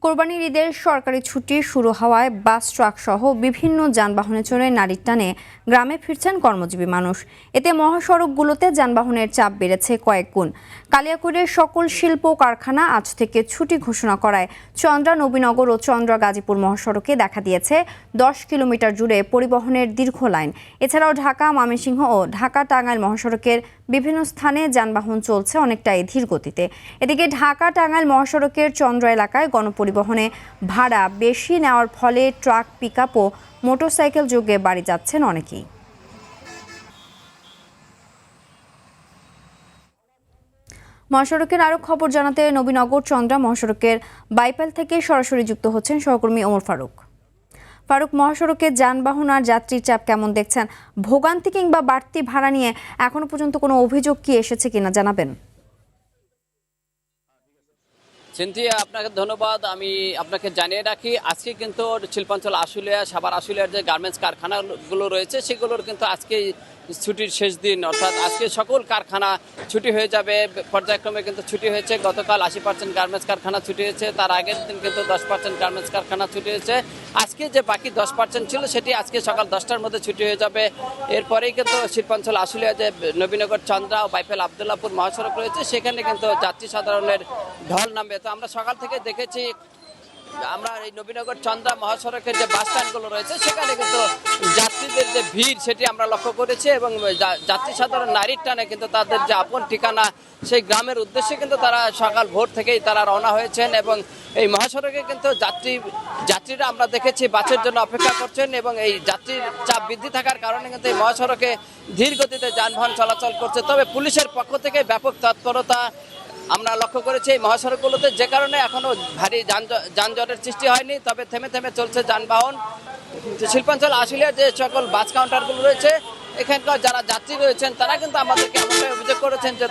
কোরবানির ঈদের সরকারি ছুটি শুরু হওয়ায় বাস ট্রাক সহ বিভিন্ন যানবাহনে চড়ে নারীর টানে গ্রামে ফিরছেন কর্মজীবী মানুষ। এতে মহাসড়কগুলোতে যানবাহনের চাপ বেড়েছে কয়েক গুণ। কালিয়াকৈরের সকল শিল্প কারখানা আজ থেকে ছুটি ঘোষণা করায় চন্দ্রা নবীনগর ও চন্দ্রা গাজীপুর মহাসড়কে দেখা দিয়েছে 10 কিলোমিটার জুড়ে পরিবহনের দীর্ঘ লাইন। এছাড়াও ঢাকা ময়মনসিংহ ও ঢাকা টাঙ্গাইল মহাসড়কের বিভিন্ন স্থানে যানবাহন চলছে অনেকটাই ধীর গতিতে। এদিকে ঢাকা টাঙ্গাইল মহাসড়কের চন্দ্রা এলাকায় গণপরিবহনে ভাড়া বেশি নেওয়ার ফলে ট্রাক, পিকআপ ও মোটরসাইকেল যোগে বাড়ি যাচ্ছেন অনেকেই। মহাসড়কের আরও খবর জানাতে নবীনগর চন্দ্রা মহাসড়কের বাইপাল থেকে সরাসরি যুক্ত হচ্ছেন সহকর্মী ওমর ফারুক। মহাসড়কে যানবাহন আর যাত্রীর চাপ কেমন দেখছেন? ভোগান্তি কিংবা বাড়তি ভাড়া নিয়ে এখনো পর্যন্ত কোনো অভিযোগ কি এসেছে কিনা জানাবেন। সিনথিয়া, আপনাকে ধন্যবাদ। আমি আপনাকে জানিয়ে রাখি, আজকে কিন্তু শিল্পাঞ্চল আশুলিয়া, সাভার আশুলিয়ার যে গার্মেন্টস কারখানাগুলো রয়েছে সেগুলোর কিন্তু আজকে ছুটির শেষ দিন, অর্থাৎ আজকে সকল কারখানা ছুটি হয়ে যাবে। পর্যায়ক্রমে কিন্তু ছুটি হয়েছে। গতকাল 80% গার্মেন্টস কারখানা ছুটি হয়েছে, তার আগের দিন কিন্তু 10% গার্মেন্টস কারখানা ছুটি হয়েছে। আজকে যে বাকি 10% ছিল সেটি আজকে সকাল 10টার মধ্যে ছুটি হয়ে যাবে। এরপরেই কিন্তু শিল্পাঞ্চল আশুলিয়া যে নবীনগর চন্দ্রা ও বাইফেল আবদুল্লাপুর মহাসড়ক রয়েছে সেখানে কিন্তু যাত্রী সাধারণের ঢল নামবে। তো আমরা সকাল থেকে দেখেছি, আমরা এই নবীনগর চন্দ্রা মহাসড়কের যে বাস স্ট্যান্ডগুলো রয়েছে সেখানে কিন্তু যাত্রীদের যে ভিড় সেটি আমরা লক্ষ্য করেছি এবং যাত্রী সাধারণ নারীর টানে কিন্তু তাদের যে আপন ঠিকানা সেই গ্রামের উদ্দেশ্যে কিন্তু তারা সকাল ভোর থেকেই তারা রওনা হয়েছেন এবং এই মহাসড়কে কিন্তু যাত্রীরা আমরা দেখেছি বাসের জন্য অপেক্ষা করছেন এবং এই যাত্রীর চাপ বৃদ্ধি থাকার কারণে কিন্তু এই মহাসড়কে ধীর গতিতে যানবাহন চলাচল করছে। তবে পুলিশের পক্ষ থেকে ব্যাপক তৎপরতা আমরা লক্ষ্য করেছি এই মহাসড়কগুলোতে, যে কারণে এখনো ভারী যানজটের সৃষ্টি হয়নি। তবে থেমে থেমে চলছে যানবাহন। শিল্পাঞ্চল আশুলিয়ার যে সকল বাস কাউন্টারগুলো রয়েছে এখানকার যারা যাত্রী রয়েছেন তারা কিন্তু আমাদেরকে এমনটাই অভিযোগ করেছেন যে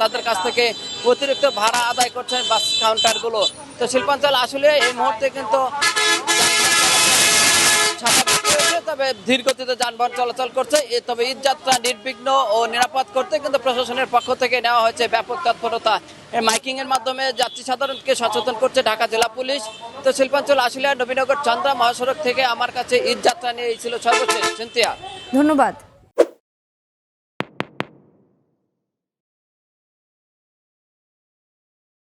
তাদের কাছ থেকে অতিরিক্ত ভাড়া আদায় করছেন বাস কাউন্টারগুলো। তো শিল্পাঞ্চল আশুলিয়া এই মুহূর্তে কিন্তু তবে ধীর গতিতে যানবাহন চলাচল করছে। তবে ঈদ যাত্রা নির্বিঘ্ন ও নিরাপদ করতে কিন্তু প্রশাসনের পক্ষ থেকে নেওয়া হয়েছে ব্যাপক তৎপরতা। মাইকিং এর মাধ্যমে যাত্রী সাধারণকে সচেতন করছে ঢাকা জেলা পুলিশ। তো শিল্পাঞ্চল আশুলিয়া নবীনগর চন্দ্রা মহাসড়ক থেকে আমার কাছে ঈদ যাত্রা নিয়ে ছিল সর্বশেষ। সিনথিয়া, ধন্যবাদ।